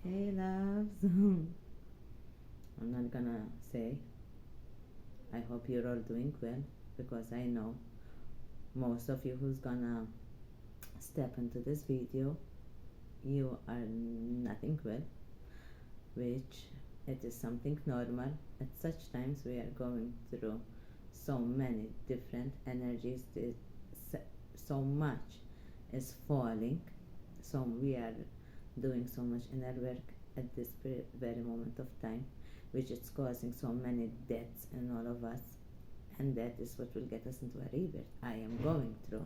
Hey loves, I'm not gonna say I hope you're all doing well, because I know most of you who's gonna step into this video, you are nothing well, which it is something normal. At such times we are going through so many different energies, so much is falling, so we are doing so much inner work at this very moment of time, which is causing so many deaths in all of us, and that is what will get us into a rebirth. I am going through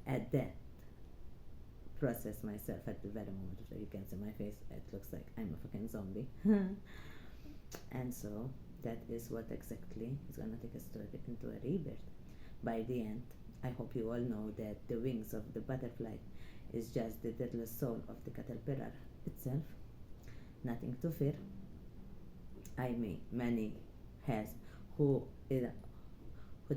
a death process myself at the very moment of time. You can see my face, it looks like I'm a fucking zombie. And so that is what exactly is gonna take us into a rebirth. By the end, I hope you all know that the wings of the butterfly is just the deathless soul of the caterpillar itself. Nothing to fear. I mean, many has who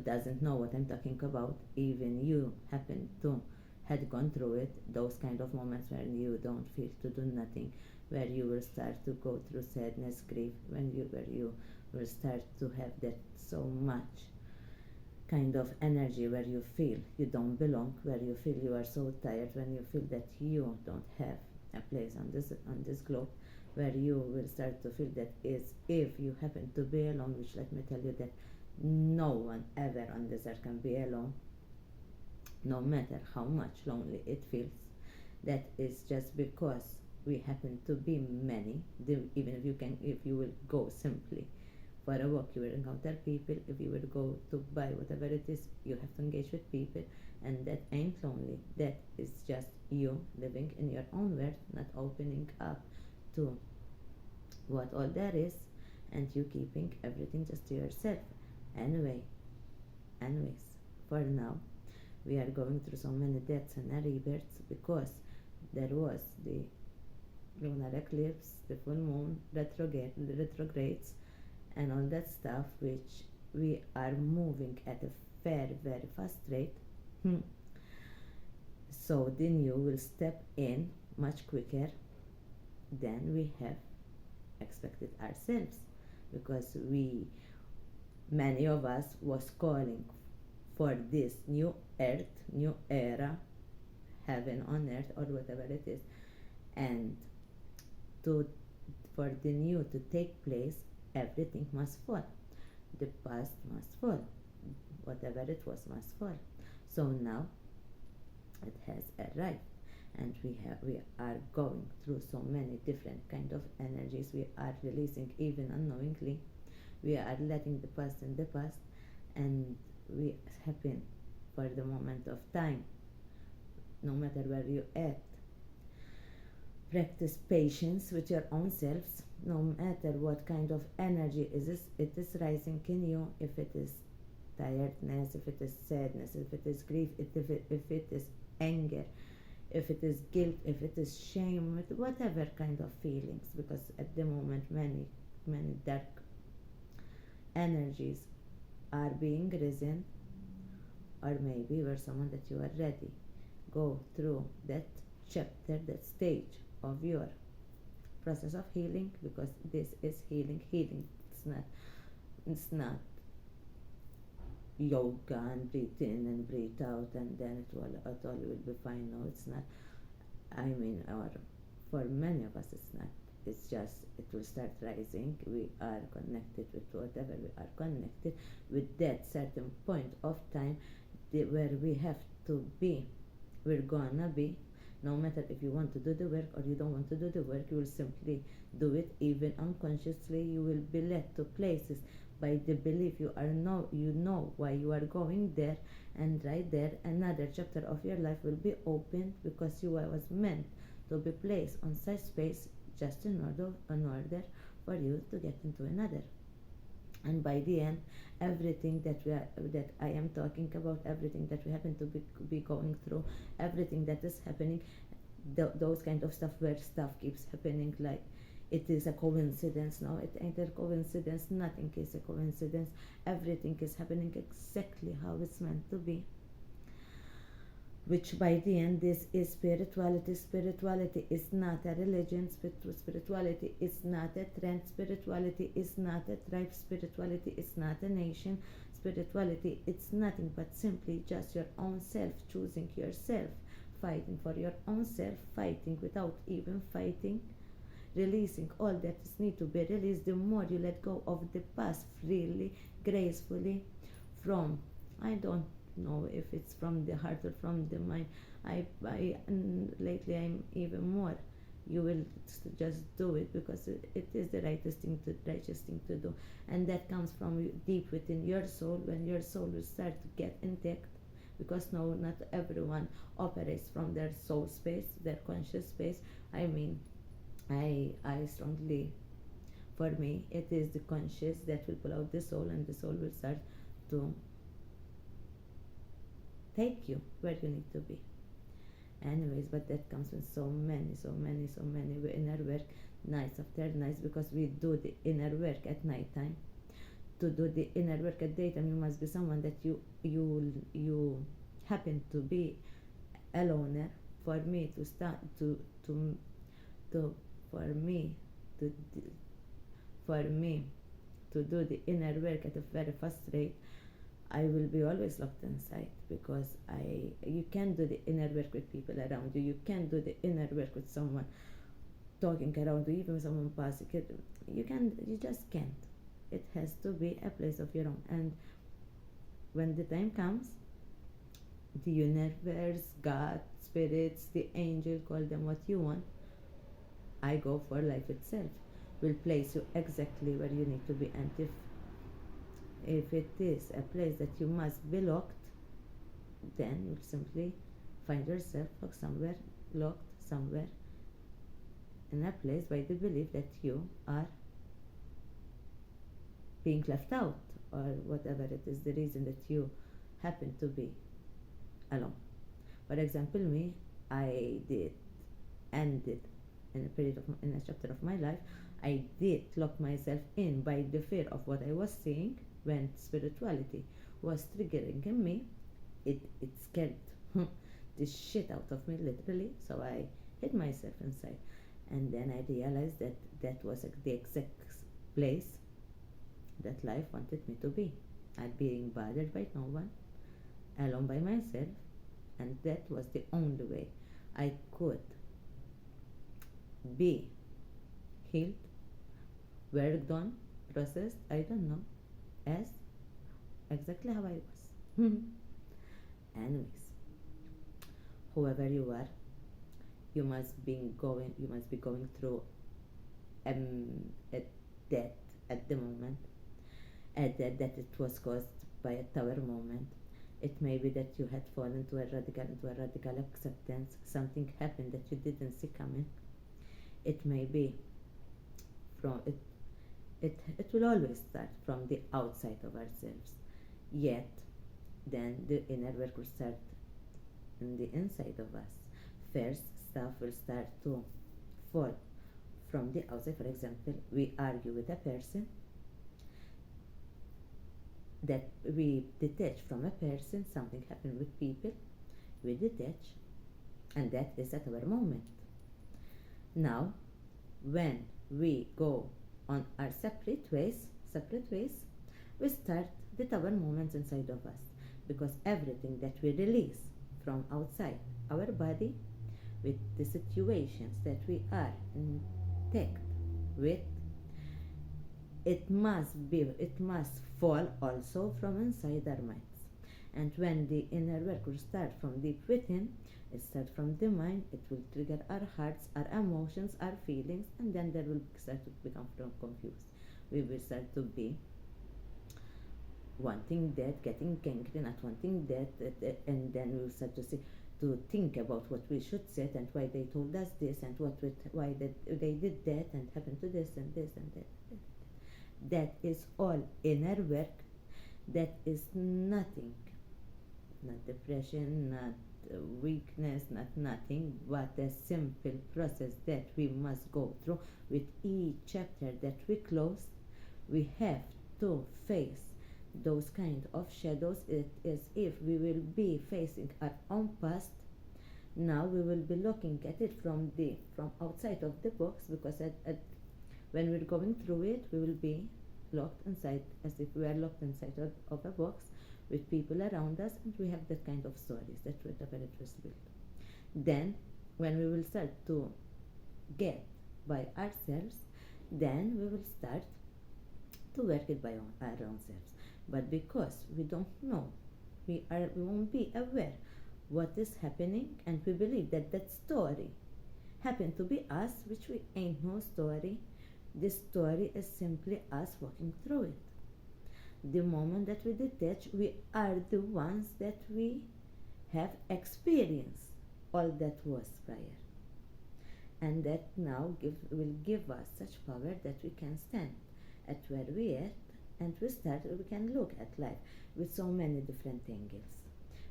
doesn't know what I'm talking about. Even you happen to had gone through it. Those kind of moments where you don't feel to do nothing, where you will start to go through sadness, grief, where you will start to have that so much kind of energy where you feel you don't belong, where you feel you are so tired, when you feel that you don't have a place on this globe, where you will start to feel that is if you happen to be alone, which let me tell you that no one ever on this earth can be alone, no matter how much lonely it feels. That is just because we happen to be many. Even if you will go simply for a walk, you will encounter people. If you will go to buy whatever it is, you have to engage with people, and that ain't lonely. That is just you living in your own world, not opening up to what all there is, and you keeping everything just to yourself. Anyways, for now, we are going through so many deaths and rebirths because there was the lunar eclipse, the full moon, retrogrades, and all that stuff, which we are moving at a very fast rate. So the new will step in much quicker than we have expected ourselves, because many of us was calling for this new earth, new era, heaven on earth, or whatever it is, and for the new to take place, everything must fall. The past must fall. Whatever it was must fall. So now it has arrived, and we are going through so many different kind of energies. We are releasing, even unknowingly. We are letting the past in the past, and we happen for the moment of time. No matter where you at, practice patience with your own selves. No matter what kind of energy it is rising in you, if it is tiredness, if it is sadness, if it is grief, if it is anger, if it is guilt, if it is shame, whatever kind of feelings, because at the moment many dark energies are being risen, or maybe were someone that you are ready. Go through that chapter, that stage of your process of healing, because this is healing. It's not yoga and breathe in and breathe out and then it all will be fine. No, it's not. I mean, or for many of us it's not. It's just it will start rising. We are connected with whatever we are connected with, that certain point of time where we have to be, we're gonna be. No matter if you want to do the work or you don't want to do the work, you will simply do it. Even unconsciously, you will be led to places by the belief you know why you are going there, and right there another chapter of your life will be opened, because you was meant to be placed on such space just in order for you to get into another. And by the end, everything that I am talking about, everything that we happen to be going through, everything that is happening, those kind of stuff where stuff keeps happening like it is a coincidence. No, it ain't a coincidence. Nothing is a coincidence. Everything is happening exactly how it's meant to be. which by the end this is spirituality. Spirituality is not a religion. Spirituality is not a trend. Spirituality is not a tribe. Spirituality is not a nation. Spirituality, it's nothing but simply just your own self, choosing yourself, fighting for your own self, fighting without even fighting, releasing all that is need to be released. The more you let go of the past freely, gracefully, from, I don't know if it's from the heart or from the mind. Lately I'm even more. You will just do it because it is the righteous thing to do, and that comes from deep within your soul. When your soul will start to get intact, because no, not everyone operates from their soul space, their conscious space. I mean, I strongly, for me, it is the conscious that will pull out the soul, and the soul will start to take you where you need to be. Anyways, but that comes with so many inner work, nights after nights, because we do the inner work at night time. To do the inner work at daytime, you must be someone that you happen to be a loner. For me to start to for me to for me to do the inner work at a very fast rate, I will be always locked inside, because you can't do the inner work with people around you. You can't do the inner work with someone talking around you, even someone passing. You just can't. It has to be a place of your own. And when the time comes, the universe, God, spirits, the angel, call them what you want, I go for life itself, will place you exactly where you need to be. And if it is a place that you must be locked, then you'll simply find yourself locked somewhere in a place by the belief that you are being left out, or whatever it is, the reason that you happen to be alone. For example, me, I did ended in a chapter of my life, I did lock myself in by the fear of what I was seeing. When spirituality was triggering in me, it scared the shit out of me, literally. So I hid myself inside, and then I realized that that was the exact place that life wanted me to be. I'm being bothered by no one, alone by myself, and that was the only way I could be healed, worked on, processed, I don't know, as exactly how I was. Anyways, whoever you are, you must be going through a death at the moment, a death that it was caused by a tower moment. It may be that you had fallen into a radical acceptance. Something happened that you didn't see coming. It may be from it. It will always start from the outside of ourselves. Yet, then the inner work will start in the inside of us. First, stuff will start to fall from the outside. For example, we argue with a person, that we detach from a person. Something happened with people, we detach, and that is at our moment. Now, when we go on our separate ways, we start the tower moments inside of us, because everything that we release from outside our body, with the situations that we are intact with, it must fall also from inside our minds. And when the inner work will start from deep within, it starts from the mind, it will trigger our hearts, our emotions, our feelings, and then there will start to become confused. We will start to be wanting that, getting angry, not wanting that, and then we will start to think about what we should say, and why they told us this, and why they did that, and happened to this and this and that. That is all inner work. That is nothing, not depression, not weakness, not nothing, but a simple process that we must go through. With each chapter that we close, we have to face those kind of shadows. It is if we will be facing our own past, Now we will be looking at it from outside of the box, because when we're going through it, we will be locked inside, as if we are locked inside of a box with people around us, and we have that kind of stories that whatever it was built. Then, when we will start to get by ourselves, then we will start to work it by our own selves. But because we don't know, we won't be aware what is happening, and we believe that that story happened to be us, which we ain't no story. This story is simply us walking through it. The moment that we detach, we are the ones that we have experienced all that was prior. And that now will give us such power that we can stand at where we are, and we can look at life with so many different angles.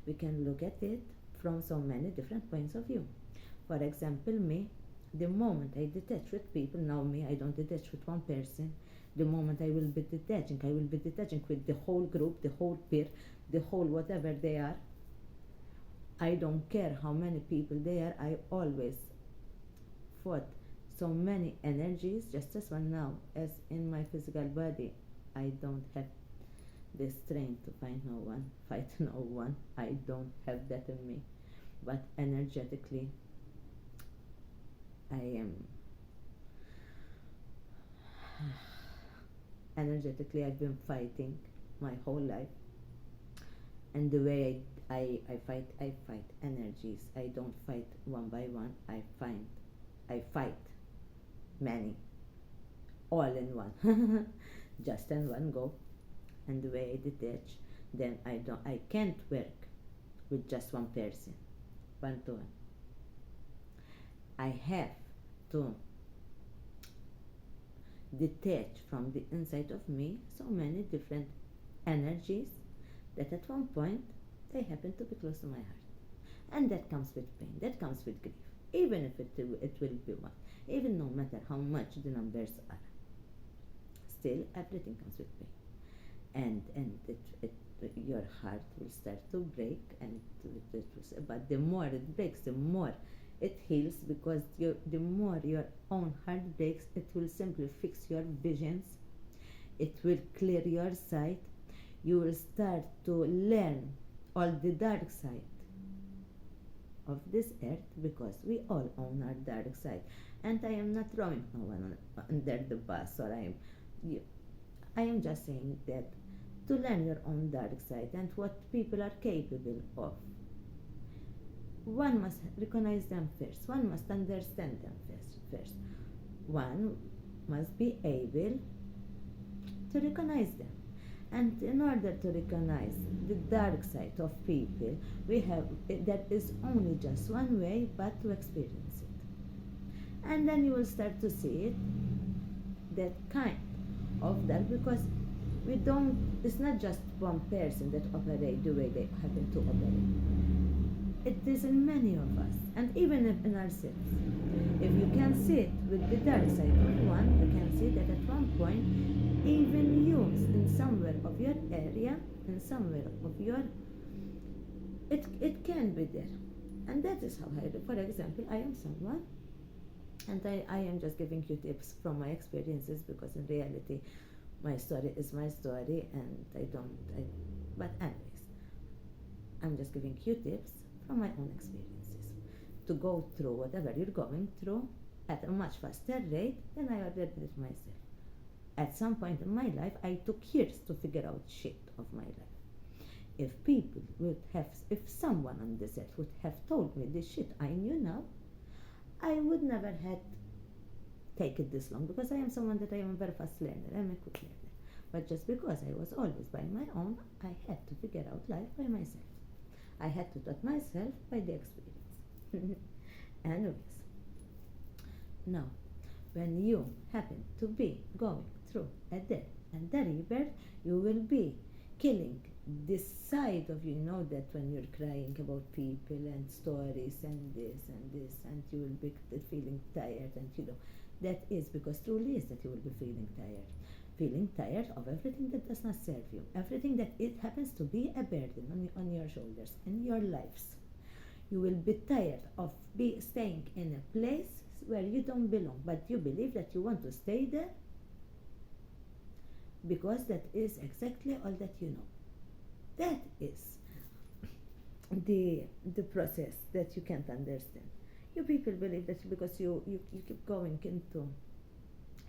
We can look at it from so many different points of view. For example, me, the moment I detach with people, now me, I don't detach with one person. The moment I will be detaching with the whole group, the whole peer, the whole whatever they are. I don't care how many people they are, I always fought so many energies just as one now, as in my physical body. I don't have the strength to fight no one. I don't have that in me. But energetically, I am. Energetically, I've been fighting my whole life. And the way I fight energies. I don't fight one by one. I fight many, all in one, just in one go. And the way I detach, then I can't work with just one person, one to one. I have to detach from the inside of me so many different energies that at one point they happen to be close to my heart. And that comes with pain, that comes with grief, even if it will be one, even no matter how much the numbers are. Still, everything comes with pain. And your heart will start to break, and but the more it breaks, the more it heals, because the more your own heart breaks, it will simply fix your visions, it will clear your sight. You will start to learn all the dark side of this earth, because we all own our dark side. And I am not throwing no one under the bus, or I am just saying that to learn your own dark side and what people are capable of, one must recognize them first. One must understand them first. One must be able to recognize them. And in order to recognize the dark side of people, there is only just one way, but to experience it. And then you will start to see it, that kind of dark, because it's not just one person that operates the way they happen to operate. It is in many of us, and even in ourselves. If you can see it with the dark side of one, you can see that at one point, even you, in somewhere of your area, in somewhere of your, it can be there. And that is how for example, I am someone, and I am just giving you tips from my experiences, because in reality, my story is my story, and but anyways, I'm just giving you tips from my own experiences to go through whatever you're going through at a much faster rate than I ever did it myself. At some point in my life, I took years to figure out shit of my life. If someone on this earth would have told me this shit I knew now, I would never have taken this long, because I am someone that I am a very fast learner. I'm a quick learner. But just because I was always by my own, I had to figure out life by myself. I had to taught myself by the experience. Anyways, now, when you happen to be going through a death and the rebirth, you will be killing this side of you. Know that when you're crying about people and stories and this, and you will be feeling tired, and that is because truly is that you will be feeling tired of everything that does not serve you, everything that it happens to be a burden on your shoulders in your lives. You will be tired of staying in a place where you don't belong, but you believe that you want to stay there because that is exactly all that you know. That is the process that you can't understand. You people believe that because you keep going into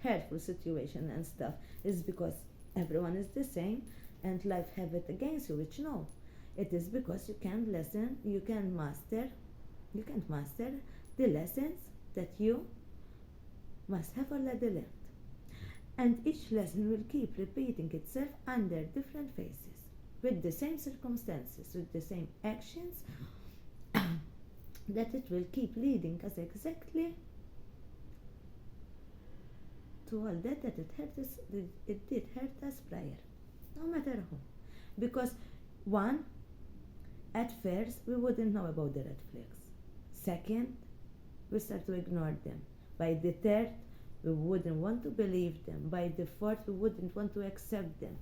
hurtful situation and stuff is because everyone is the same and life have it against you, which no. It is because you can't listen, you can't master the lessons that you must have already learned. And each lesson will keep repeating itself under different phases, with the same circumstances, with the same actions, that it will keep leading us exactly to all that it did hurt us prior, no matter who. Because one, at first we wouldn't know about the red flags. Second, we start to ignore them. By the third, we wouldn't want to believe them. By the fourth, we wouldn't want to accept them.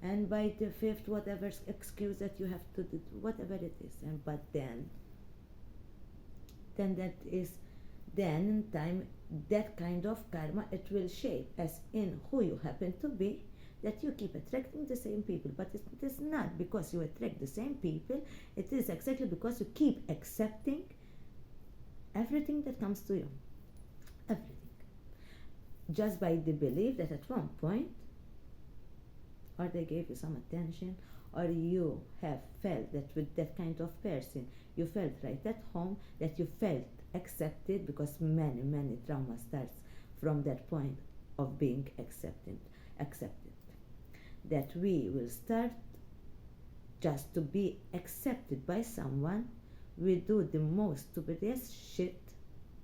And by the fifth, whatever excuse that you have to do, whatever it is. And but then in time, that kind of karma, it will shape as in who you happen to be, that you keep attracting the same people. But it is not because you attract the same people, it is exactly because you keep accepting everything that comes to you. Everything. Just by the belief that at one point, or they gave you some attention, or you have felt that with that kind of person, you felt right at home, that you felt accepted, because many trauma starts from that point of being accepted. That we will start just to be accepted by someone. We do the most stupidest shit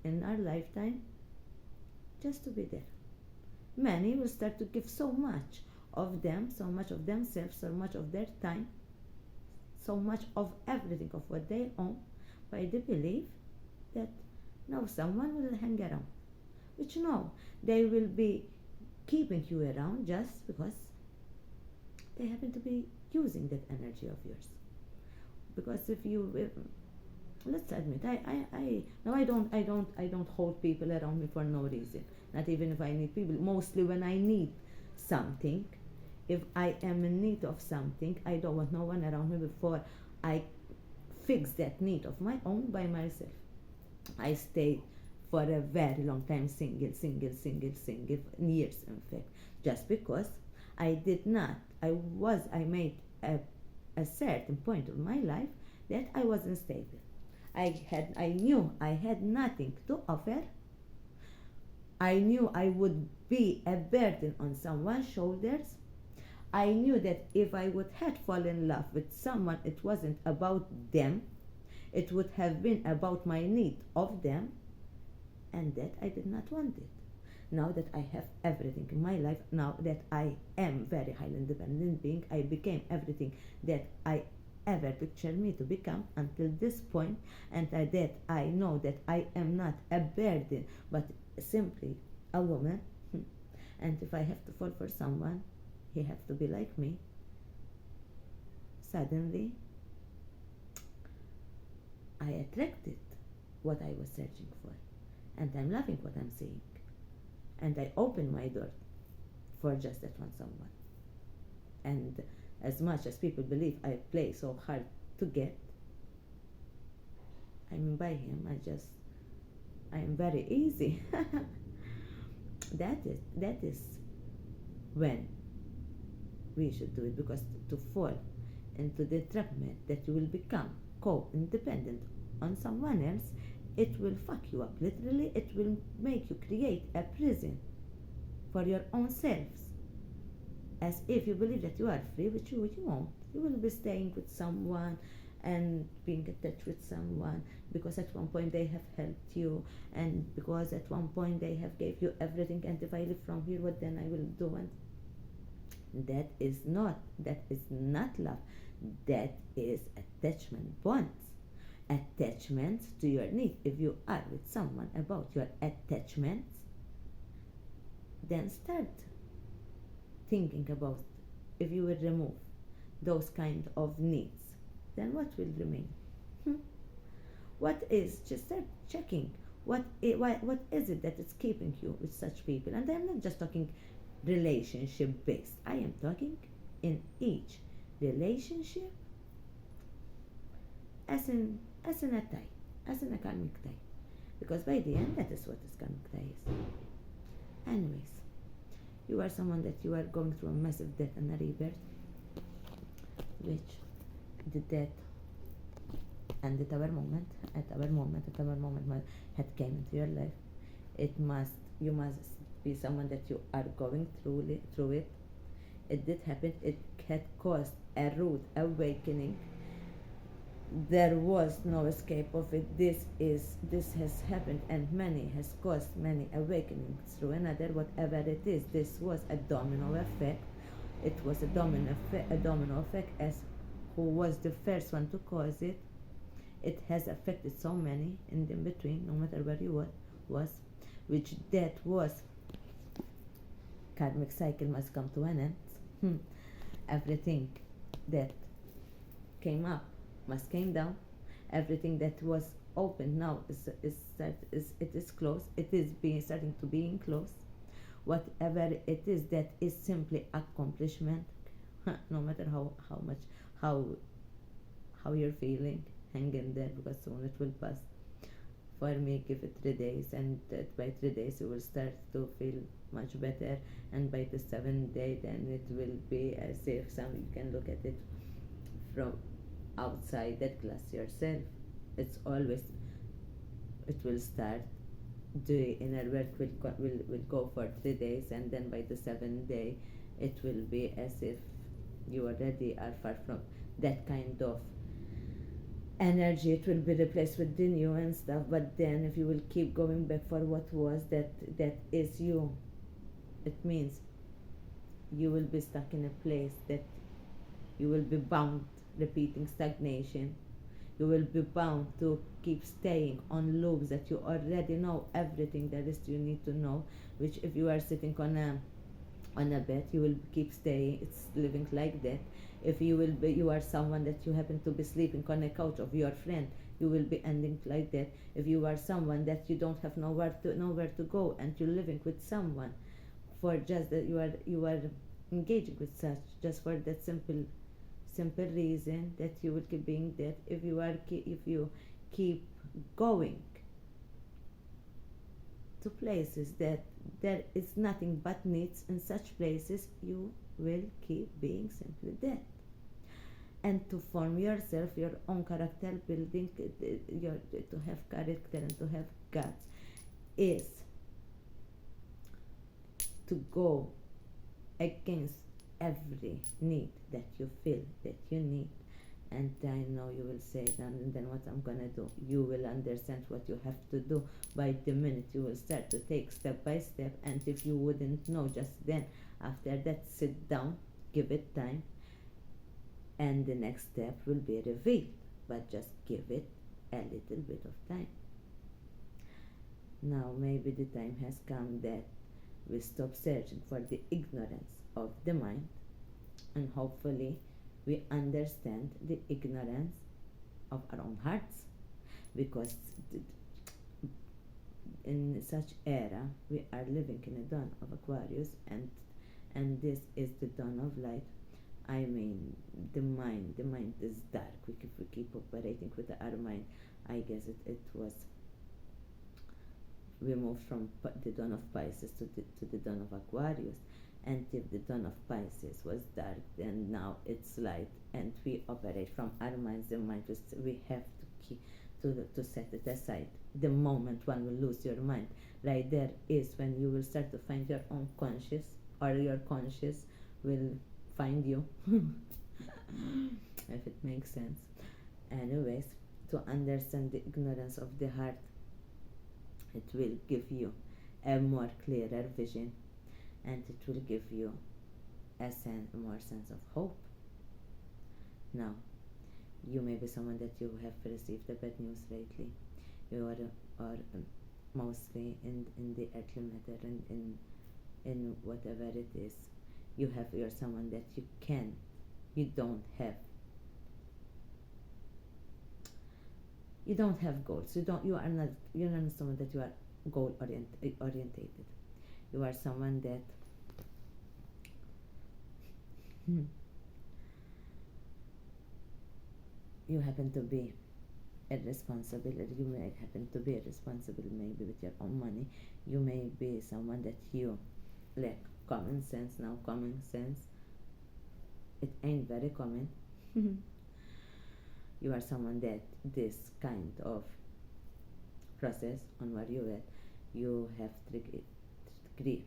in our lifetime just to be there. Many will start to give so much of them, so much of themselves, so much of their time, so much of everything of what they own, by the belief that now someone will hang around. Which no, they will be keeping you around just because they happen to be using that energy of yours. Because if let's admit, I don't hold people around me for no reason. Not even if I need people. Mostly when I need something, if I am in need of something, I don't want no one around me before I fix that need of my own by myself. I stayed for a very long time single, years in fact, just because I made a certain point of my life that I wasn't stable. I knew I had nothing to offer. I knew I would be a burden on someone's shoulders. I knew that if I would have fallen in love with someone, it wasn't about them. It would have been about my need of them, and that I did not want it. Now that I have everything in my life, now that I am very highly independent being, I became everything that I ever pictured me to become until this point, and that I know that I am not a burden, but simply a woman. And if I have to fall for someone, he has to be like me. Suddenly, I attracted what I was searching for, and I'm loving what I'm seeing. And I open my door for just that one someone. And as much as people believe I play so hard to get, I mean by him, I am very easy. That is when we should do it, because to fall into the entrapment that you will become co-independent on someone else, it will fuck you up. Literally, it will make you create a prison for your own selves. As if you believe that you are free, which you won't. You will be staying with someone and being attached with someone because at one point they have helped you, and because at one point they have gave you everything, and if I live from here, what then I will do? And that is not love. That is attachment bonds. Attachments to your need. If you are with someone about your attachments, then start thinking about, if you will remove those kind of needs, then what will remain? What is, just start checking what is it that is keeping you with such people. And I'm not just talking relationship based, I am talking in each relationship, as in a tie, as in a karmic tie, because by the end that is what this karmic tie is. Anyways, you are someone that you are going through a massive death and a rebirth, which the death and at our moment had came into your life. You must be someone that you are going through it. It did happen. It had caused a rude awakening. There was no escape of it. This has happened, and has caused many awakenings through another. Whatever it is, this was a domino effect. It was a domino effect. As who was the first one to cause it? It has affected so many in between, no matter where you was, which that was karmic cycle must come to an end. Everything that came up must came down. Everything that was open now is closed. It is starting to being closed. Whatever it is, that is simply accomplishment. No matter how you're feeling, hang in there, because soon it will pass. For me, give it 3 days, and by 3 days you will start to feel much better, and by the 7th day then it will be as if you can look at it from outside that glass yourself. It will start, the inner work will go for 3 days, and then by the 7th day it will be as if you already are far from that kind of energy. It will be replaced with the new and stuff. But then if you will keep going back for what was, that is you, it means you will be stuck in a place that you will be bound repeating stagnation. You will be bound to keep staying on loops that you already know everything there is you need to know, which if you are sitting on a bed, you will keep staying, it's living like that. If you are someone that you happen to be sleeping on a couch of your friend, you will be ending like that. If you are someone that you don't have nowhere to go, and you're living with someone for just that you are engaging with such just for that simple reason that you will keep being that. If you keep going to places that there is nothing but needs, in such places you will keep being simply dead. And to form yourself your own character building, to have character and to have guts, is to go against every need that you feel that you need. And I know you will say that, and then what I'm gonna do, you will understand what you have to do by the minute you will start to take step by step. And if you wouldn't know just then, after that, sit down, give it time, and the next step will be revealed. But just give it a little bit of time. Now maybe the time has come that we stop searching for the ignorance of the mind, and hopefully we understand the ignorance of our own hearts, because in such era we are living in a dawn of Aquarius, and this is the dawn of light. I mean, the mind is dark. If we keep operating with our mind, I guess it was, we moved from the dawn of Pisces to the dawn of Aquarius. And if the dawn of Pisces was dark, then now it's light, and we operate from our minds. The mind, we have to keep to set it aside. The moment one will lose your mind, right there is when you will start to find your own conscious, or your conscious will find you. If it makes sense. Anyways, to understand the ignorance of the heart, it will give you a more clearer vision, and it will give you a more sense of hope. Now, you may be someone that you have received the bad news lately. You are mostly in the earthly matter, and in whatever it is. You're someone that you don't have You don't have goals. You're not someone that you are orientated. You are someone that you happen to be irresponsible. You may happen to be irresponsible maybe with your own money. You may be someone that you lack common sense. Now common sense, it ain't very common. You are someone that this kind of process on where you at, you have grief,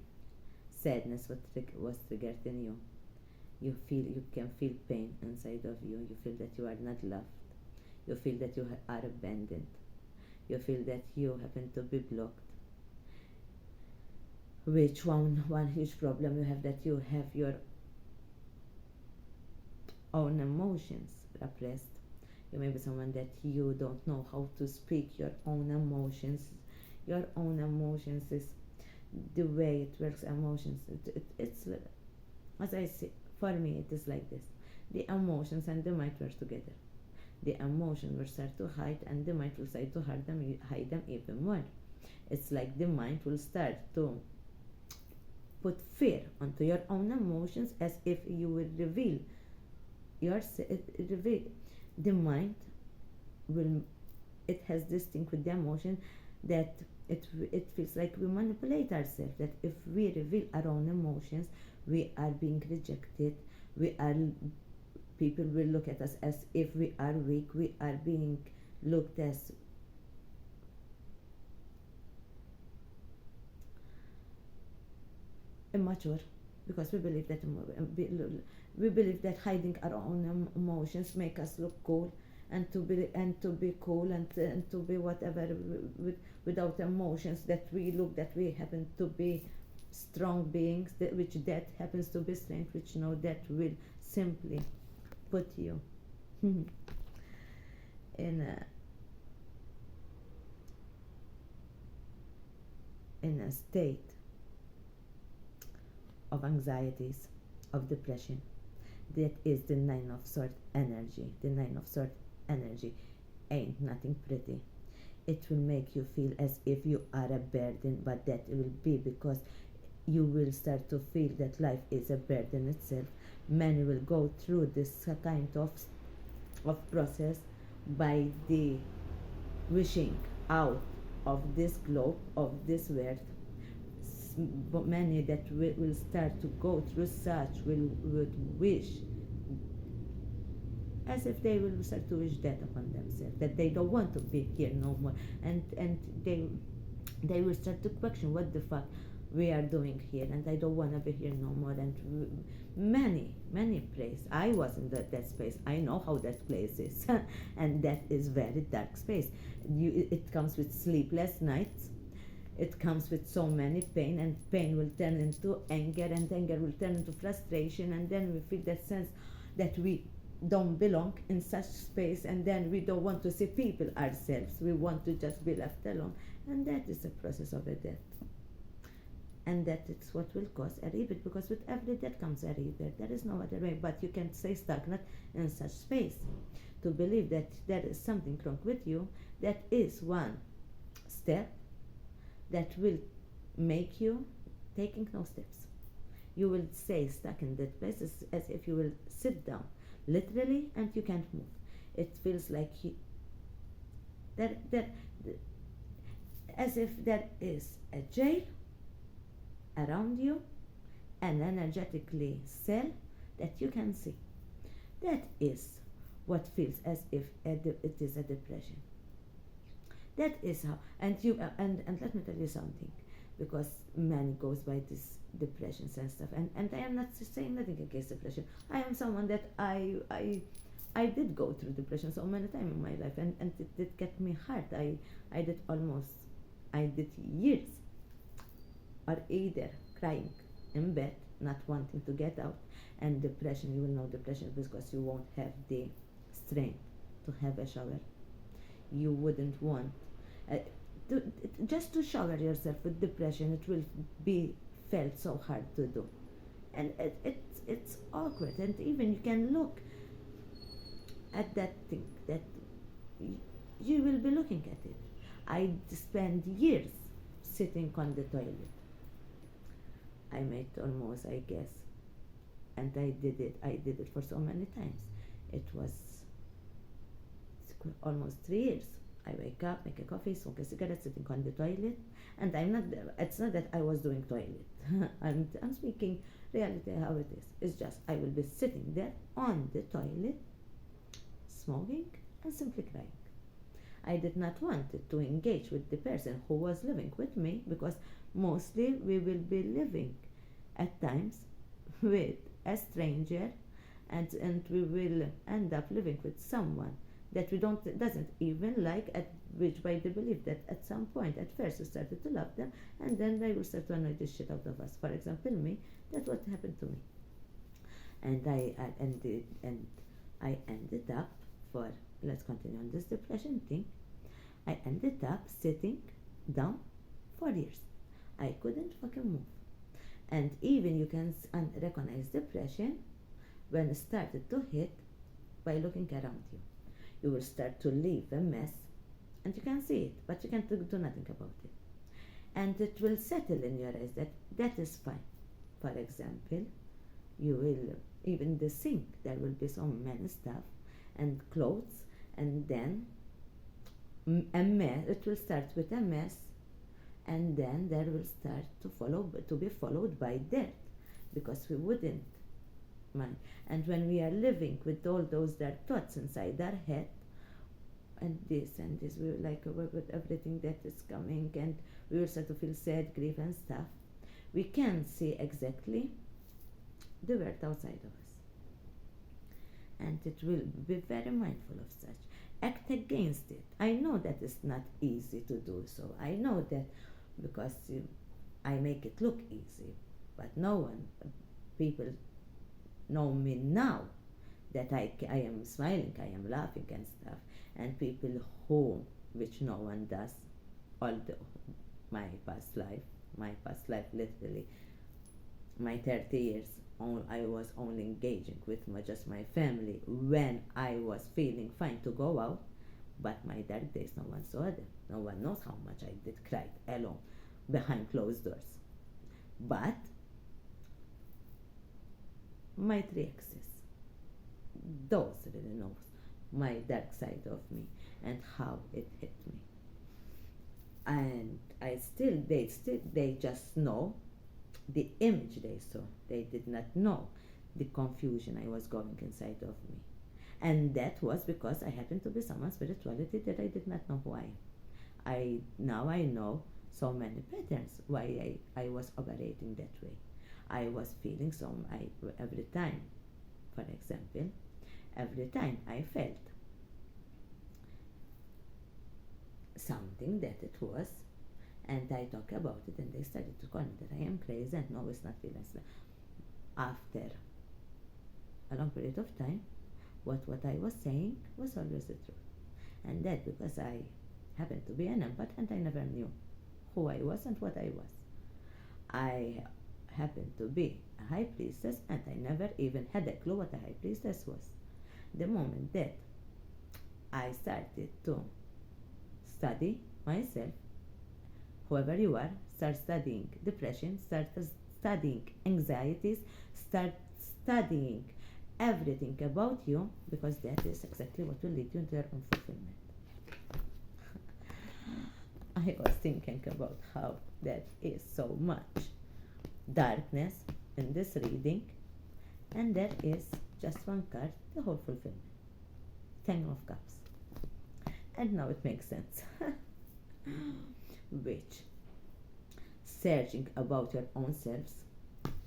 sadness was triggered in you. You can feel pain inside of you. You feel that you are not loved. You feel that you are abandoned. You feel that you happen to be blocked. Which one huge problem you have, that you have your own emotions repressed. You may be someone that you don't know how to speak your own emotions. Your own emotions is the way it works. Emotions, it's as I say, for me it is like this: the emotions and the mind work together. The emotion will start to hide, and the mind will start to hide them even more. It's like the mind will start to put fear onto your own emotions, as if you will reveal the mind will. It has this thing with the emotion that it feels like we manipulate ourselves, that if we reveal our own emotions, we are being rejected. People will look at us as if we are weak. We are being looked as immature, because we believe that hiding our own emotions make us look cool, and to be cool, and to be whatever, without emotions, that we happen to be strong beings, which that happens to be strength, which that will simply put you in a state of anxieties, of depression. That is the Nine of Swords energy. The Nine of Swords energy ain't nothing pretty. It will make you feel as if you are a burden, but that will be because you will start to feel that life is a burden itself. Many will go through this kind of process by the wishing out of this globe, of this world. But many that will start to go through such would wish, as if they will start to wish death upon themselves, that they don't want to be here no more, and they will start to question what the fuck we are doing here, and I don't want to be here no more. And many places, I was in that space. I know how that place is. And that is very dark space. It comes with sleepless nights. It comes with so many pain, and pain will turn into anger, and anger will turn into frustration, and then we feel that sense that we don't belong in such space, and then we don't want to see people ourselves. We want to just be left alone, and that is a process of a death. And that is what will cause a rebirth, because with every death comes a rebirth. There is no other way, but you can't stay stagnant in such space. To believe that there is something wrong with you, that is one step that will make you taking no steps. You will stay stuck in that place, as if you will sit down, literally, and you can't move. It feels like as if there is a jail around you, an energetically cell that you can see. That is what feels as if it is a depression. That is how, and let me tell you something, because many goes by this depressions and stuff, and I am not saying nothing against depression. I am someone that I did go through depression so many times in my life, and it did get me hard. I did years, or either crying in bed, not wanting to get out. And depression, you will know depression because you won't have the strength to have a shower. You wouldn't want just to shower yourself. With depression, it will be felt so hard to do, and it's awkward. And even you can look at that thing that you will be looking at it. I spent years sitting on the toilet. I made almost, I guess, and I did it for so many times. It was almost 3 years. I wake up, make a coffee, smoke a cigarette, sitting on the toilet, and I'm not. It's not that I was doing toilet. I'm speaking reality how it is. It's just I will be sitting there on the toilet, smoking and simply crying. I did not want to engage with the person who was living with me because mostly we will be living at times with a stranger, and we will end up living with someone that we doesn't even like, at which by the belief that at some point at first we started to love them, and then they will start to annoy the shit out of us. For example, me, that's what happened to me. And I ended up, for let's continue on this depression thing, I ended up sitting down for years. I couldn't fucking move. And even you can recognize depression when it started to hit by looking around you. You will start to leave a mess, and you can see it, but you can't do nothing about it. And it will settle in your eyes that that is fine. For example, you will, even the sink, there will be so many stuff and clothes, and then a mess. It will start with a mess, and then there will start to be followed by dirt, because we wouldn't mind. And when we are living with all those dark thoughts inside our head, and this, we will like with everything that is coming, and we will start to feel sad, grief, and stuff. We can see exactly the world outside of us, and it will be very mindful of such. Act against it. I know that it's not easy to do so. I know that because I make it look easy, but no one, people know me now that I am smiling, I am laughing and stuff, and people who, which no one does, all my past life literally, my 30 years, I was only engaging with just my family when I was feeling fine to go out, but my dark days, no one saw them. No one knows how much I did cry alone behind closed doors. But my 3 exes, those really knows my dark side of me and how it hit me. And they just know the image they saw. They did not know the confusion I was going inside of me. And that was because I happened to be someone's spirituality that I did not know who I am. Now I know so many patterns why I was operating that way. I was feeling every time, for example, every time I felt something that it was, and I talk about it, and they started to call me that I am crazy, and no, it's not feeling. After a long period of time, what I was saying was always the truth. And that because I happened to be an empath, and I never knew who I was and what I was. I happened to be a high priestess, and I never even had a clue what a high priestess was. The moment that I started to study myself, whoever you are, start studying depression, start studying anxieties, start studying everything about you, because that is exactly what will lead you into your own fulfillment. I was thinking about how there is so much darkness in this reading, and there is just one card, the whole fulfillment. 10 of Cups. And now it makes sense. Which, searching about your own selves,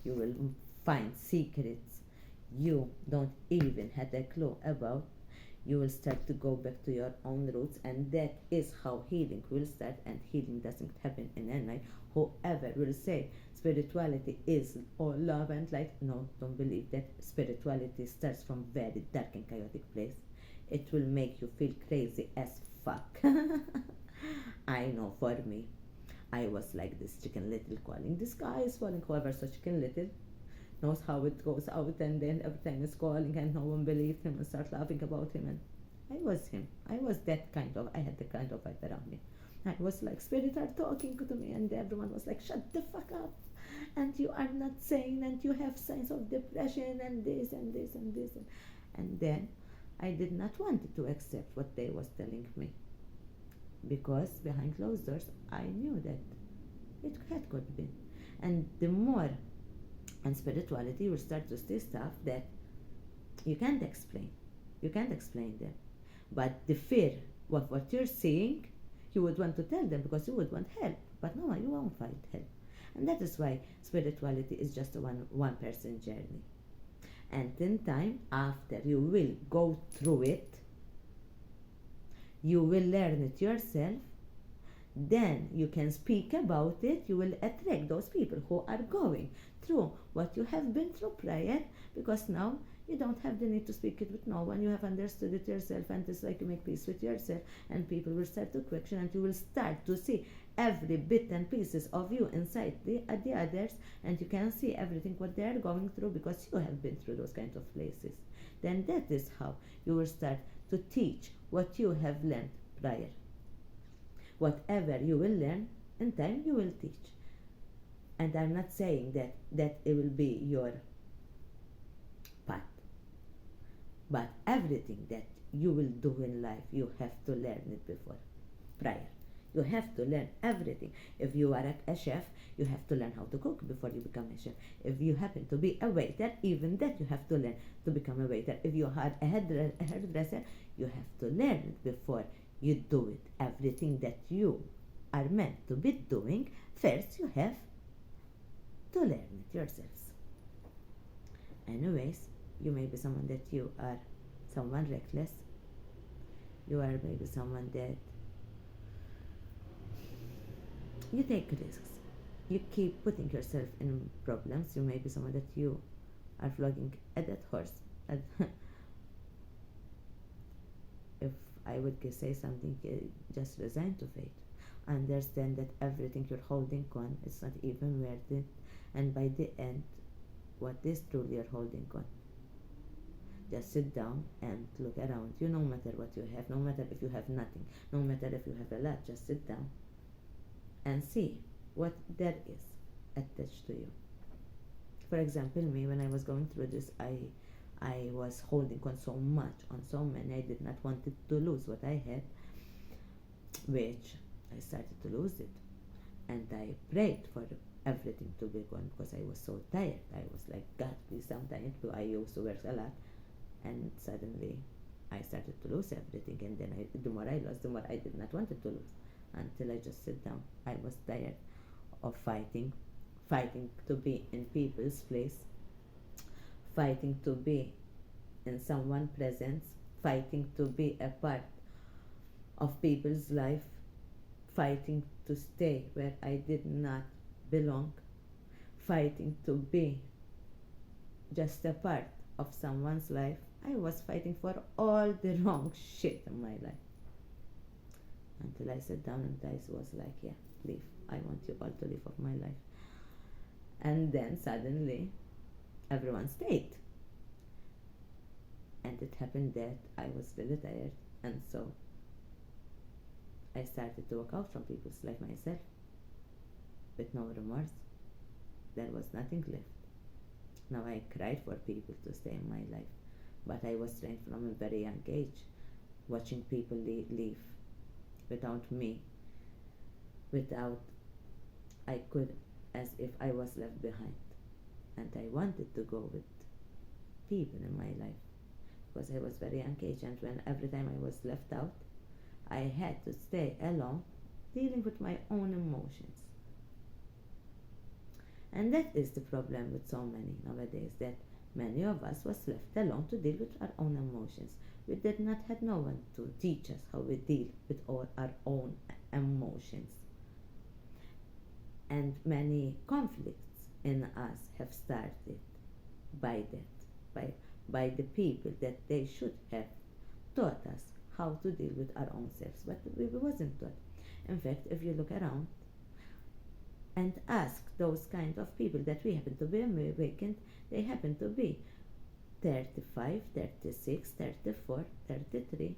you will find secrets you don't even have a clue about. You will start to go back to your own roots, and that is how healing will start. And healing doesn't happen in a night. Whoever will say spirituality is all love and light, no, don't believe that. Spirituality starts from very dark and chaotic place. It will make you feel crazy as fuck. I know, for me, I was like this Chicken Little, calling the sky is falling. Whoever saw Chicken Little knows how it goes out, and then every time is calling and no one believed him and start laughing about him, and I was him. I was that kind of, I had the kind of vibe around me. I was like, spirit are talking to me, and everyone was like, shut the fuck up. And you are not sane, and you have signs of depression, and this, and this, and this. And then I did not want to accept what they was telling me. Because behind closed doors, I knew that it had could be. And the more and spirituality, you will start to see stuff that you can't explain. You can't explain them. But the fear of what you're seeing, you would want to tell them because you would want help. But no, you won't find help. And that is why spirituality is just a one person journey. And in time, after you will go through it, you will learn it yourself, then you can speak about it. You will attract those people who are going through what you have been through prior, because now you don't have the need to speak it with no one. You have understood it yourself, and it's like you make peace with yourself, and people will start to question, and you will start to see every bit and pieces of you inside the others, and you can see everything what they are going through because you have been through those kind of places. Then that is how you will start to teach what you have learned prior. Whatever you will learn in time, you will teach. And I'm not saying that it will be your path, but everything that you will do in life, you have to learn it before, prior. You have to learn everything. If you are a chef, you have to learn how to cook before you become a chef. If you happen to be a waiter, even that you have to learn to become a waiter. If you are a hairdresser, you have to learn it before you do it. Everything that you are meant to be doing, first you have to learn it yourselves. Anyways, you may be someone that you are someone reckless. You are maybe someone that you take risks. You keep putting yourself in problems. You may be someone that you are flogging at that horse. If I would say something, just resign to fate. Understand that everything you're holding on is not even worth it, and by the end, what is truly you're holding on? Just sit down and look around you, no matter what you have, no matter if you have nothing, no matter if you have a lot, just sit down and see what there is attached to you. For example, me, when I was going through this, I was holding on so much, on so many. I did not want it to lose what I had, which I started to lose it. And I prayed for everything to be gone because I was so tired. I was like, God, please, I'm tired. I used to work a lot. And suddenly I started to lose everything. And then the more I lost, the more I did not want it to lose. Until I just sit down. I was tired of fighting to be in people's place, fighting to be in someone's presence, fighting to be a part of people's life, fighting to stay where I did not belong, fighting to be just a part of someone's life. I was fighting for all the wrong shit in my life. Until I sat down and I was like, yeah, leave. I want you all to leave of my life. And then suddenly, everyone stayed. And it happened that I was really tired. And so, I started to walk out from people's life myself. With no remorse. There was nothing left. Now I cried for people to stay in my life. But I was trained from a very young age, watching people leave without me, I could, as if I was left behind. And I wanted to go with people in my life because I was very young age, and when every time I was left out, I had to stay alone dealing with my own emotions. And that is the problem with so many nowadays, that many of us was left alone to deal with our own emotions. We did not have no one to teach us how we deal with all our own emotions. And many conflicts in us have started by that, by the people that they should have taught us how to deal with our own selves, but we wasn't taught. In fact, if you look around and ask those kind of people that we happen to be awakened, they happen to be 35, 36, 34, 33,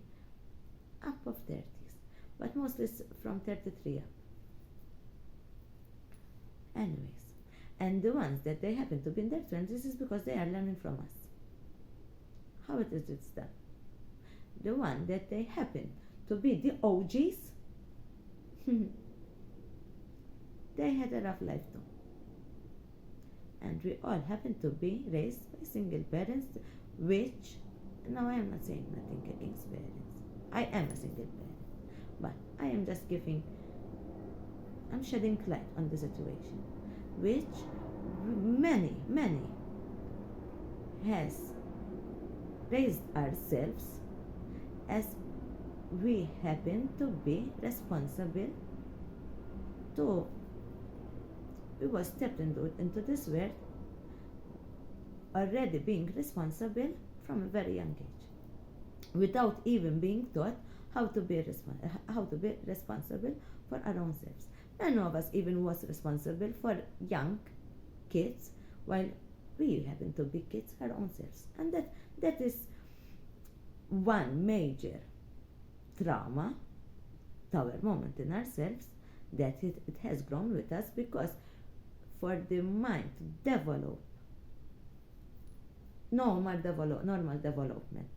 up of 30s, but mostly from 33 up. Anyways, and the ones that they happen to be in their 20s is because they are learning from us. How it is it's done. The one that they happen to be the OGs, they had a rough life too. And we all happen to be raised by single parents, which, now I am not saying nothing against parents. I am a single parent, but I am just I'm shedding light on the situation, which many has raised ourselves as we happen to be responsible to, we were stepped into this world already being responsible from a very young age, without even being taught how to be responsible for our own selves. None of us even was responsible for young kids, while we happen to be kids our own selves, and that is one major trauma, tower moment in ourselves, that it has grown with us, because for the mind to develop normal development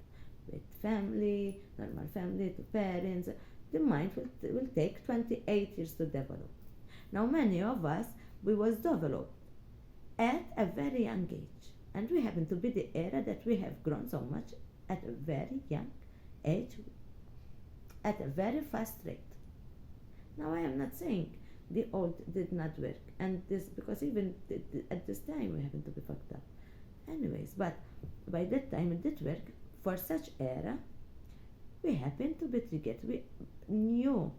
with family, normal family to parents, the mind will take 28 years to develop. Now many of us, we was developed at a very young age, and we happen to be the era that we have grown so much at a very young age, at a very fast rate. Now I am not saying the old did not work, and this, because even at this time we happen to be fucked up. Anyways, but by that time it did work. For such era, we happen to be triggered. New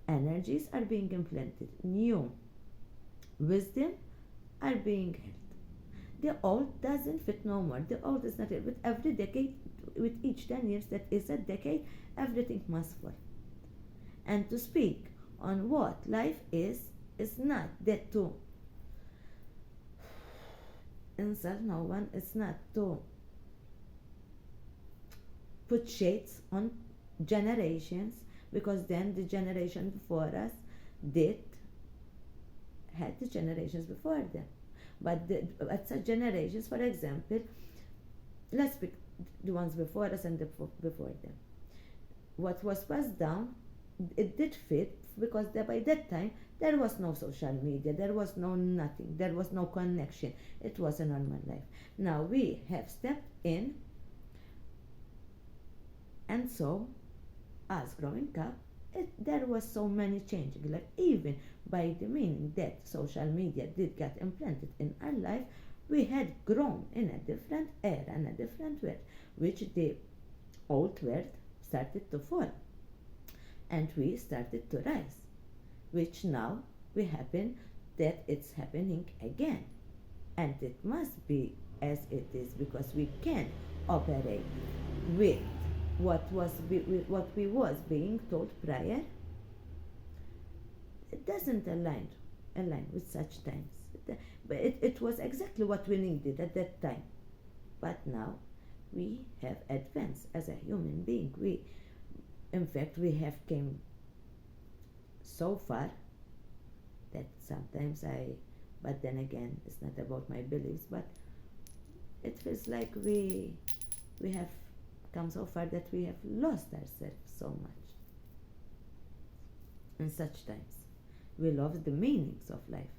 energies are being implanted, new wisdom are being held. The old doesn't fit no more. The old is not here. With every decade, with each 10 years that is a decade, everything must fall. And to speak on what life is not that to insult no one, it's not to put shades on generations, because then the generation before us had the generations before them. But at such generations, for example, let's pick the ones before us and before them. What was passed down, it did fit, because by that time there was no social media, there was no nothing, there was no connection. It was a normal life. Now we have stepped in, and so as growing up, there was so many changing. Like, even by the meaning that social media did get implanted in our life, we had grown in a different era and a different world, which the old world started to fall, and we started to rise, which now we happen that it's happening again, and it must be as it is, because we can operate with what we was being told prior. It doesn't align with such times, but it was exactly what we needed at that time. But now we have advanced as a human being. In fact, we have came so far that sometimes but then again, it's not about my beliefs, but it feels like we have come so far that we have lost ourselves so much. In such times, we lost the meanings of life.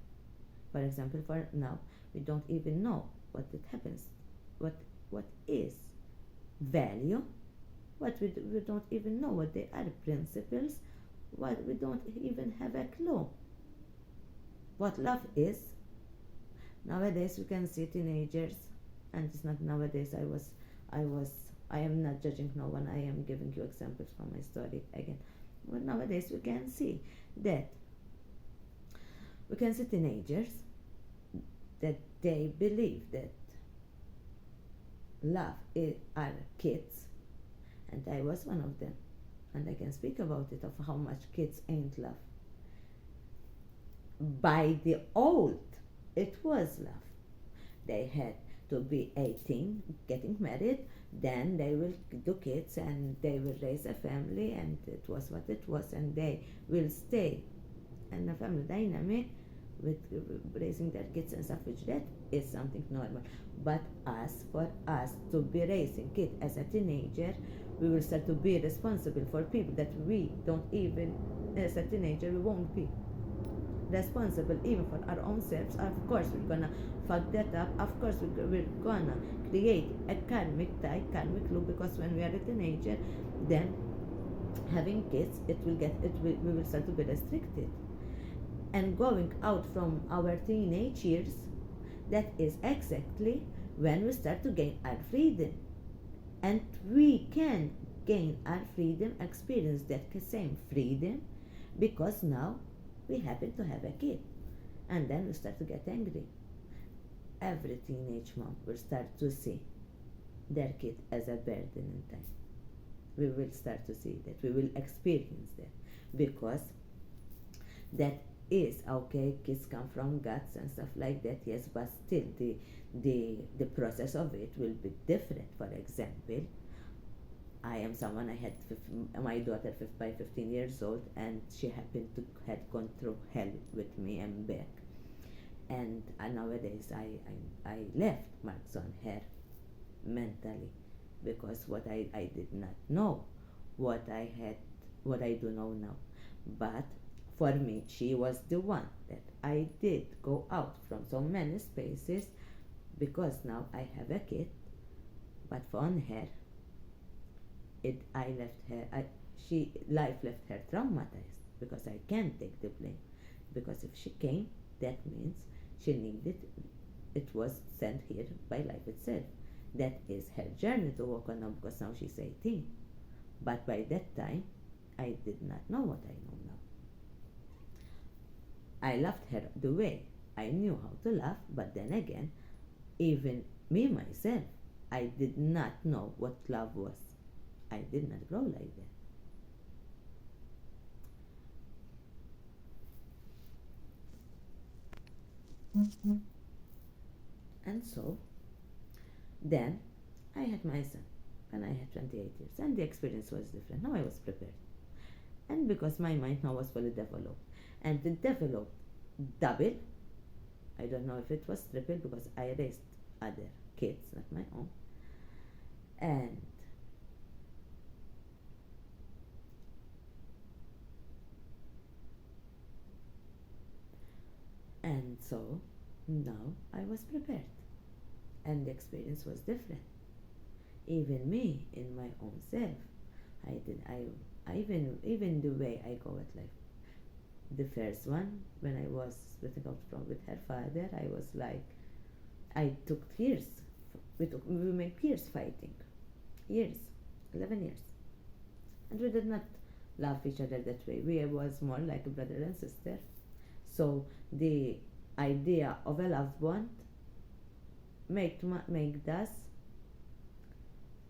For example, for now, we don't even know what it happens, what is value, what we don't even know what they are, principles, what we don't even have a clue what love is. Nowadays we can see teenagers, and it's not nowadays, I am not judging no one, I am giving you examples from my story again. But nowadays we can see teenagers that they believe that love are kids, and I was one of them, and I can speak about it, of how much kids ain't love. By the old, it was love. They had to be 18, getting married, then they will do kids and they will raise a family, and it was what it was, and they will stay in a family dynamic with raising their kids and stuff, which that is something normal. But for us to be raising kids as a teenager, we will start to be responsible for people that we don't even, as a teenager, we won't be responsible even for our own selves. Of course, we're gonna fuck that up. Of course, we're gonna create a karmic tie, karmic loop, because when we are a teenager, then having kids, we will start to be restricted. And going out from our teenage years, that is exactly when we start to gain our freedom. And we can gain our freedom, experience that same freedom, because now we happen to have a kid. And then we start to get angry. Every teenage mom will start to see their kid as a burden in time. We will start to see that. We will experience that. Because that is okay, kids come from guts and stuff like that, yes, but still the process of it will be different. For example, I am someone, I had my daughter by 15 years old, and she happened to had gone through hell with me and back. And nowadays I left marks on her mentally, because what I did not know, what I do know now. But for me, she was the one that I did go out from so many spaces, because now I have a kid. But on her, life left her traumatized, because I can't take the blame. Because if she came, that means she needed, it was sent here by life itself. That is her journey to walk on now, because now she's 18. But by that time, I did not know what I know now. I loved her the way I knew how to love, but then again, even me myself, I did not know what love was. I did not grow like that. Mm-hmm. And so, then I had my son, and I had 28 years, and the experience was different. Now I was prepared. And because my mind now was fully developed, and it developed double, I don't know if it was triple, because I raised other kids, not my own. And so now I was prepared, and the experience was different. Even me, in my own self, I even the way I go at life. The first one, when I was splitting up with her father, I was like, I took years. We made years fighting, years, 11 years, and we did not love each other that way. We was more like a brother and sister. So the idea of a love bond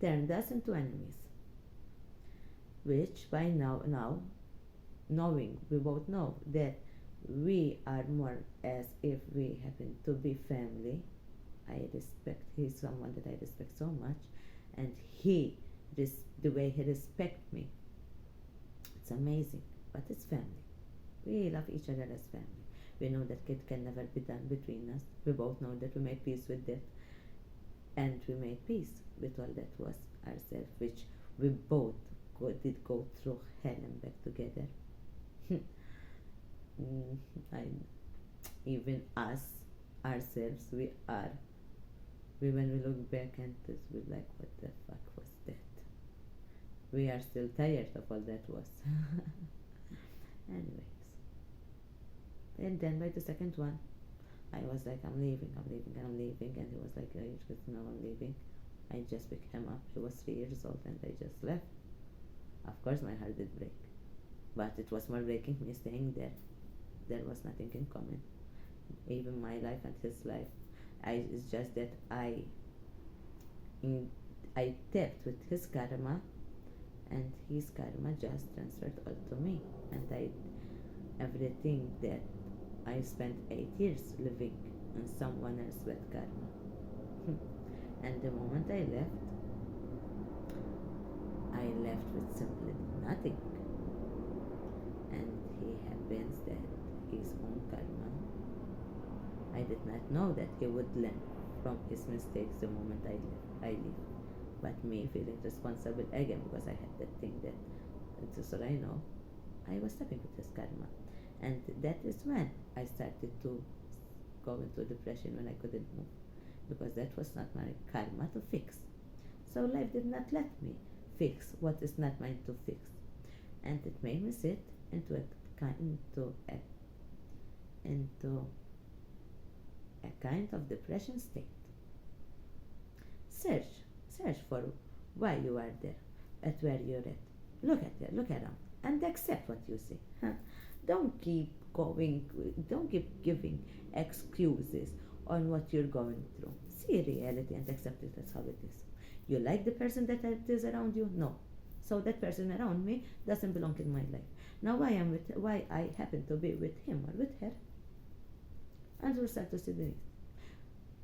turned us into enemies, which by now, knowing, we both know that we are more as if we happen to be family. He's someone that I respect so much, and the way he respects me, it's amazing. But it's family. We love each other as family. We know that it can never be done between us. We both know that we made peace with that, and we made peace with all that was ourselves, which we both did go through hell and back together. Even us, ourselves, when we look back and we're like, what the fuck was that? We are still tired of all that was. Anyways. And then by the second one, I was like, I'm leaving. And he was like, no, I'm leaving. I just picked him up. He was 3 years old, and I just left. Of course, my heart did break. But it was more breaking me staying there. There was nothing in common. Even my life and his life. It's just that I tapped with his karma, and his karma just transferred all to me. And everything that I spent 8 years living in someone else's bad karma. And the moment I left with simply nothing. And he happens that his own karma. I did not know that he would learn from his mistakes the moment I leave. But me feeling responsible again because I had that thing that it's all I know, I was stepping with his karma. And that is when I started to go into depression when I couldn't move. Because that was not my karma to fix. So life did not let me fix what is not mine to fix. And it made me sit into into a kind of depression state. Search, search for why you are there, at where you're at. Look at there, look around, and accept what you see. Don't keep going, don't keep giving excuses on what you're going through. See reality and accept it as how it is. You like the person that is around you? No. So that person around me doesn't belong in my life. Now why I happen to be with him or with her, and we'll start to see the needs.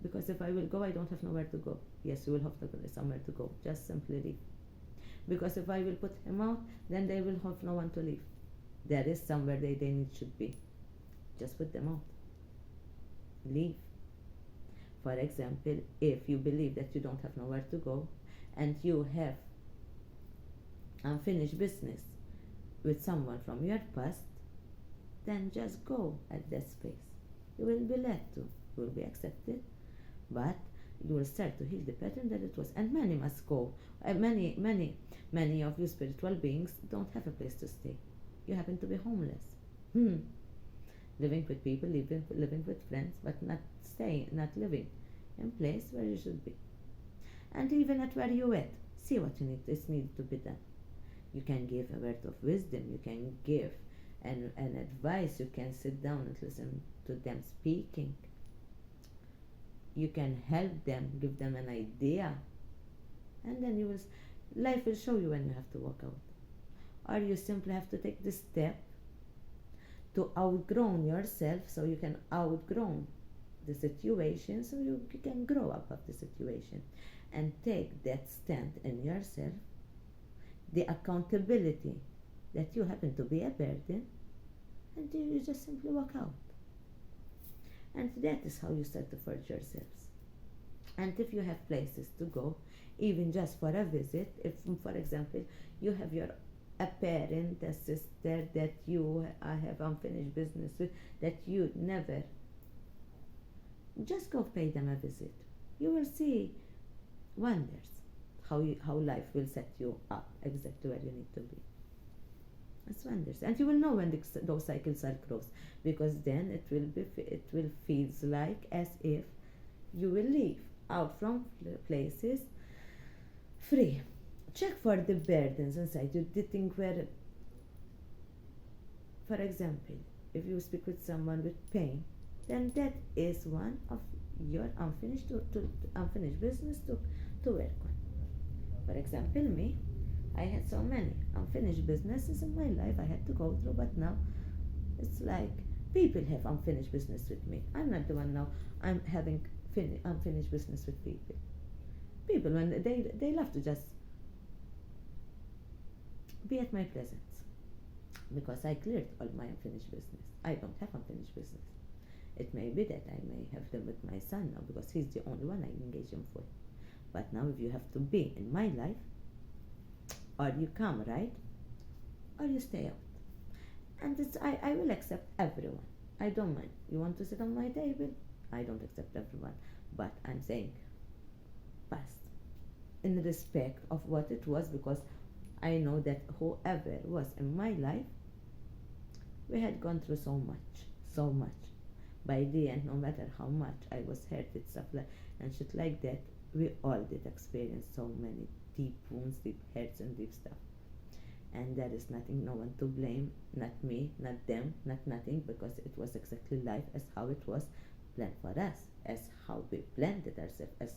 Because if I will go, I don't have nowhere to go. Yes, you will have to go somewhere to go. Just simply leave. Because if I will put him out, then they will have no one to leave. There is somewhere they need should be. Just put them out. Leave. For example, if you believe that you don't have nowhere to go and you have unfinished business with someone from your past, then just go at that space. You will be led to. You will be accepted, but you will start to heal the pattern that it was. And many must go. Many of you spiritual beings don't have a place to stay. You happen to be homeless. Living with people, living with friends, but not living in place where you should be. And even at where you at, see what is needed to be done. You can give a word of wisdom, you can give an advice, you can sit down and listen to them speaking. You can help them, give them an idea, and then life will show you when you have to walk out. Or you simply have to take the step to outgrow yourself so you can outgrow the situation, so you can grow up of the situation and take that stand in yourself, the accountability that you happen to be a burden, and you just simply walk out. And that is how you start to forge yourselves. And if you have places to go, even just for a visit, if for example you have a parent, a sister that you have unfinished business with, that you never, just go pay them a visit. You will see wonders how life will set you up exactly where you need to be. It's wonders, and you will know when those cycles are closed, because then it will feel like as if you will leave out from places free. Check for the burdens inside you, the thing where, for example, if you speak with someone with pain, then that is one of your unfinished business to work on. For example, me, I had so many unfinished businesses in my life I had to go through, but now it's like people have unfinished business with me. I'm not the one now. I'm having unfinished business with people. People, when they love to just be at my presence, because I cleared all my unfinished business. I don't have unfinished business. It may be that I may have them with my son now because he's the only one I engage him for. But now if you have to be in my life, or you come, right? Or you stay out. And I will accept everyone. I don't mind. You want to sit on my table? I don't accept everyone. But I'm saying past. In respect of what it was, because I know that whoever was in my life, we had gone through so much. By the end, no matter how much I was hurt with stuff and shit like that, we all did experience so many deep wounds, deep hurts, and deep stuff. And there is nothing, no one to blame, not me, not them, not nothing, because it was exactly life as how it was planned for us, as how we planned it ourselves, as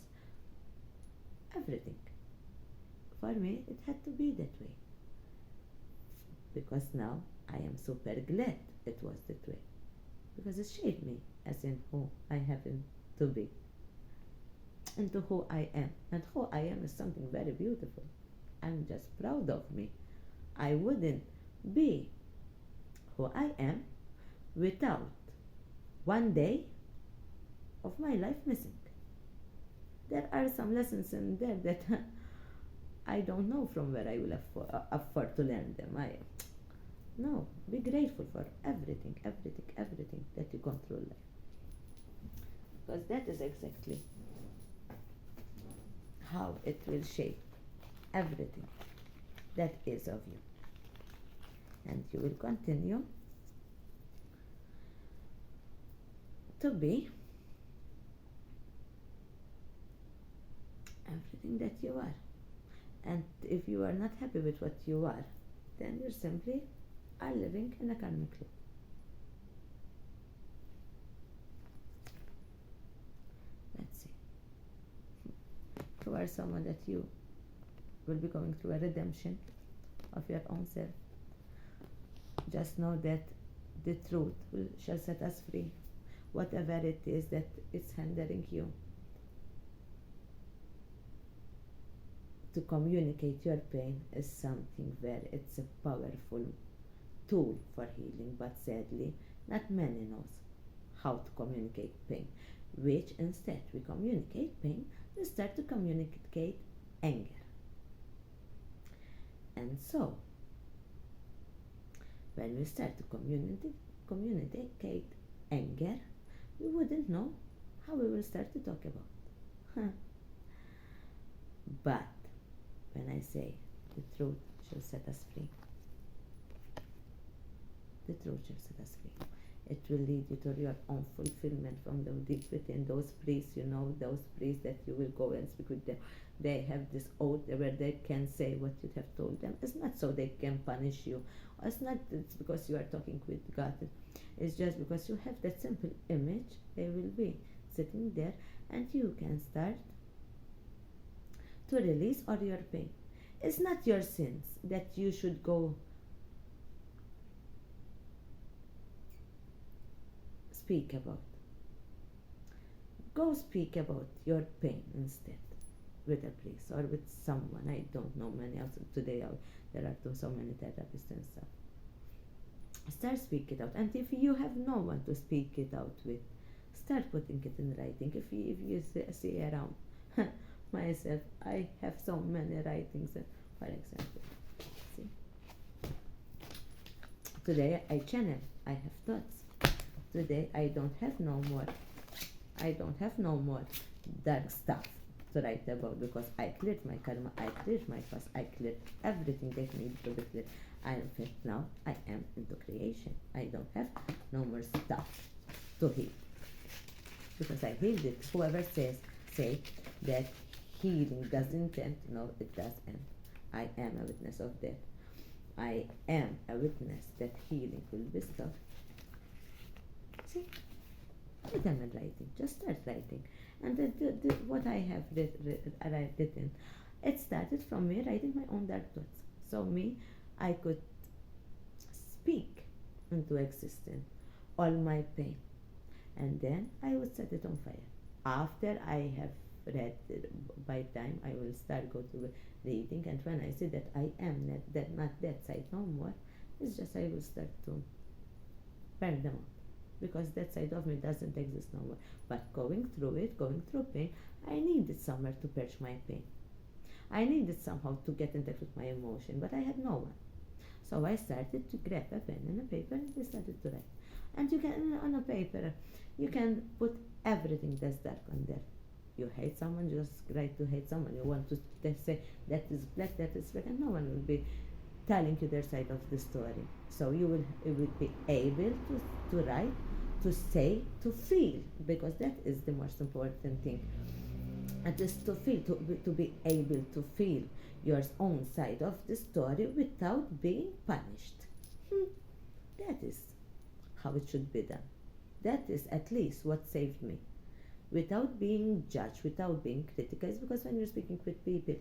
everything. For me, it had to be that way. Because now I am super glad it was that way. Because it shaped me as in who I happen to be. into who I am. And who I am is something very beautiful. I'm just proud of me. I wouldn't be who I am without one day of my life missing. There are some lessons in there that I don't know from where I will afford to learn them. No, be grateful for everything, everything, everything that you go through life. Because that is exactly how it will shape everything that is of you. And you will continue to be everything that you are. And if you are not happy with what you are, then you simply are living in a karmic loop. Let's see. You are someone that you will be going through a redemption of your own self. Just know that the truth shall set us free. Whatever it is that is hindering you to communicate your pain is something where it's a powerful tool for healing, but sadly not many knows how to communicate pain, which instead we communicate pain, we start to communicate anger. And so when we start to communicate anger, we wouldn't know how we will start to talk about. But when I say the truth shall set us free, the truth shall set us free. It will lead you to your own fulfillment from the deep within. Those priests, those priests that you will go and speak with them, they have this oath where they can say what you have told them. It's not so they can punish you. It's not it's because you are talking with God. It's just because you have that simple image. They will be sitting there and you can start to release all your pain. It's not your sins that you should go speak about. Go speak about your pain instead with a priest or with someone. I don't know many else today. There are so many therapists and stuff. Start speak it out, and if you have no one to speak it out with, start putting it in writing. If you see around myself, I have so many writings. For example, see, today I channel. I have thoughts. Today I don't have no more dark stuff to write about, because I cleared my karma, I cleared my past, I cleared everything that needed to be cleared. In fact, now I am into creation. I don't have no more stuff to heal, because I healed it. Whoever say that healing doesn't end, no, it does end. I am a witness of that. I am a witness that healing will be stopped. See, put them in writing. Just start writing. And what I have written, it started from me writing my own dark thoughts. So I could speak into existence all my pain, and then I would set it on fire. After I have read, by time I will start go to reading, and when I see that I am not that side no more, it's just I will start to burn them out, because that side of me doesn't exist no more. But going through pain, I needed somewhere to purge my pain. I needed somehow to get in touch with my emotion, but I had no one. So I started to grab a pen and a paper and I started to write. And you can, on a paper, you can put everything that's dark on there. You hate someone, just write to hate someone. You want to say that is black, and no one will be telling you their side of the story. So you will be able to write, to say, to feel, because that is the most important thing. And just to feel, to be able to feel your own side of the story without being punished. That is how it should be done. That is at least what saved me. Without being judged, without being criticized, because when you're speaking with people,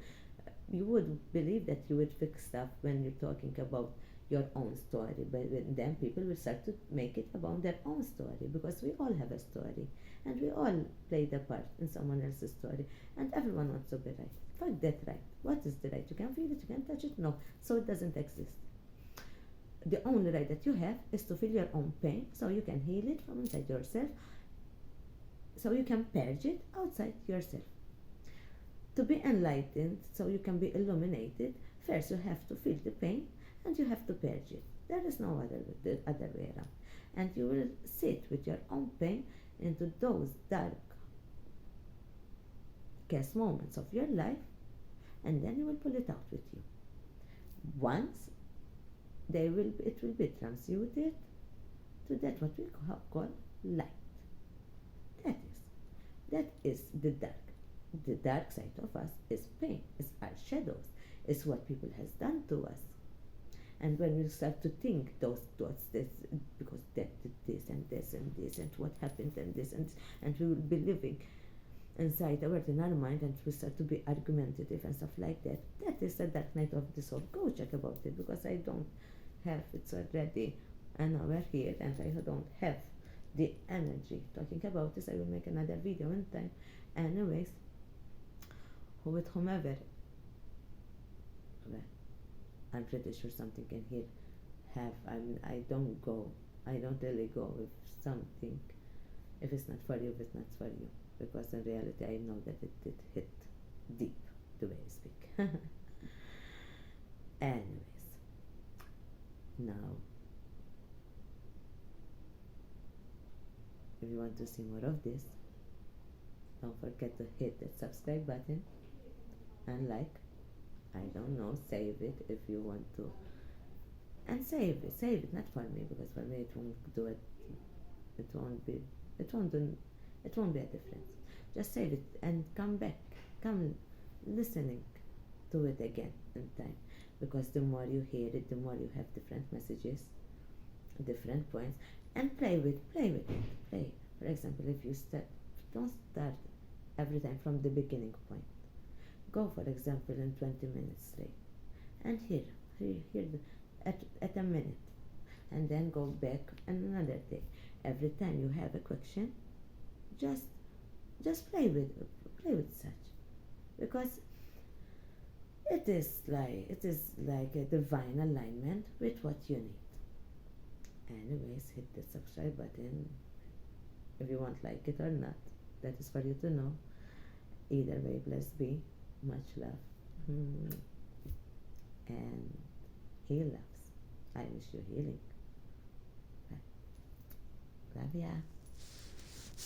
you would believe that you would fix stuff when you're talking about your own story, but then people will start to make it about their own story, because we all have a story and we all play the part in someone else's story, and everyone wants to be right. Fuck that right. What is the right? You can feel it, you can touch it? No. So it doesn't exist. The only right that you have is to feel your own pain, so you can heal it from inside yourself, so you can purge it outside yourself. To be enlightened, so you can be illuminated, first you have to feel the pain and you have to purge it. There is no other way around. And you will sit with your own pain into those dark moments of your life, and then you will pull it out with you. Once it will be transmuted to that what we call light. That is the dark. The dark side of us is pain, is our shadows, is what people has done to us. And when we start to think those thoughts, this, because that did this and this and this and what happened and this and we will be living inside our in our mind, and we start to be argumentative and stuff like that. That is the dark night of the soul. Go check about it, because I don't have, it's already an hour here and I don't have the energy talking about this. I will make another video in time. Anyways, with whomever, well, I'm pretty sure something in here I don't really go with something if it's not for you, if it's not for you, because in reality I know that it did hit deep, the way I speak. Anyways, now if you want to see more of this, don't forget to hit that subscribe button and like. I don't know, save it if you want to, and save it, not for me, because for me it won't do it, it won't be a difference. Just save it and come back, come listening to it again in time, because the more you hear it, the more you have different messages, different points, and play with it. For example, if you don't start every time from the beginning point. Go, for example, in 20 minutes straight, and hear at a minute, and then go back another day. Every time you have a question, just play with such, because it is like a divine alignment with what you need. Anyways, hit the subscribe button if you won't like it or not. That is for you to know. Either way, blessed be. Much love. And he loves. I wish you healing. Bye. Love ya.